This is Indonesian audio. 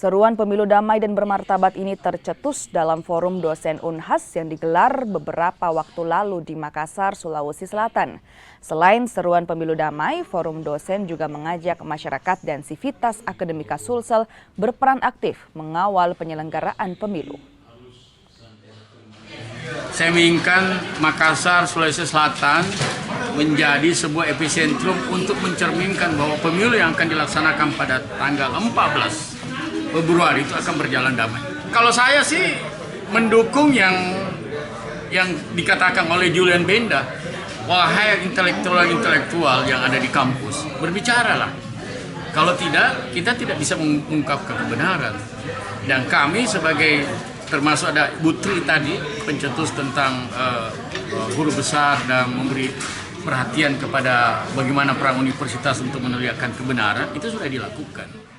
Seruan pemilu damai dan bermartabat ini tercetus dalam forum dosen Unhas yang digelar beberapa waktu lalu di Makassar, Sulawesi Selatan. Selain seruan pemilu damai, forum dosen juga mengajak masyarakat dan sivitas akademika Sulsel berperan aktif mengawal penyelenggaraan pemilu. Saya menginginkan Makassar, Sulawesi Selatan menjadi sebuah epicentrum untuk mencerminkan bahwa pemilu yang akan dilaksanakan pada tanggal 14 Februari itu akan berjalan damai. Kalau saya sih mendukung yang dikatakan oleh Julian Benda, wahai intelektual yang ada di kampus, berbicaralah. Kalau tidak, kita tidak bisa mengungkapkan kebenaran. Dan kami sebagai termasuk ada Butri tadi, pencetus tentang guru besar dan memberi perhatian kepada bagaimana peran universitas untuk menegakkan kebenaran, itu sudah dilakukan.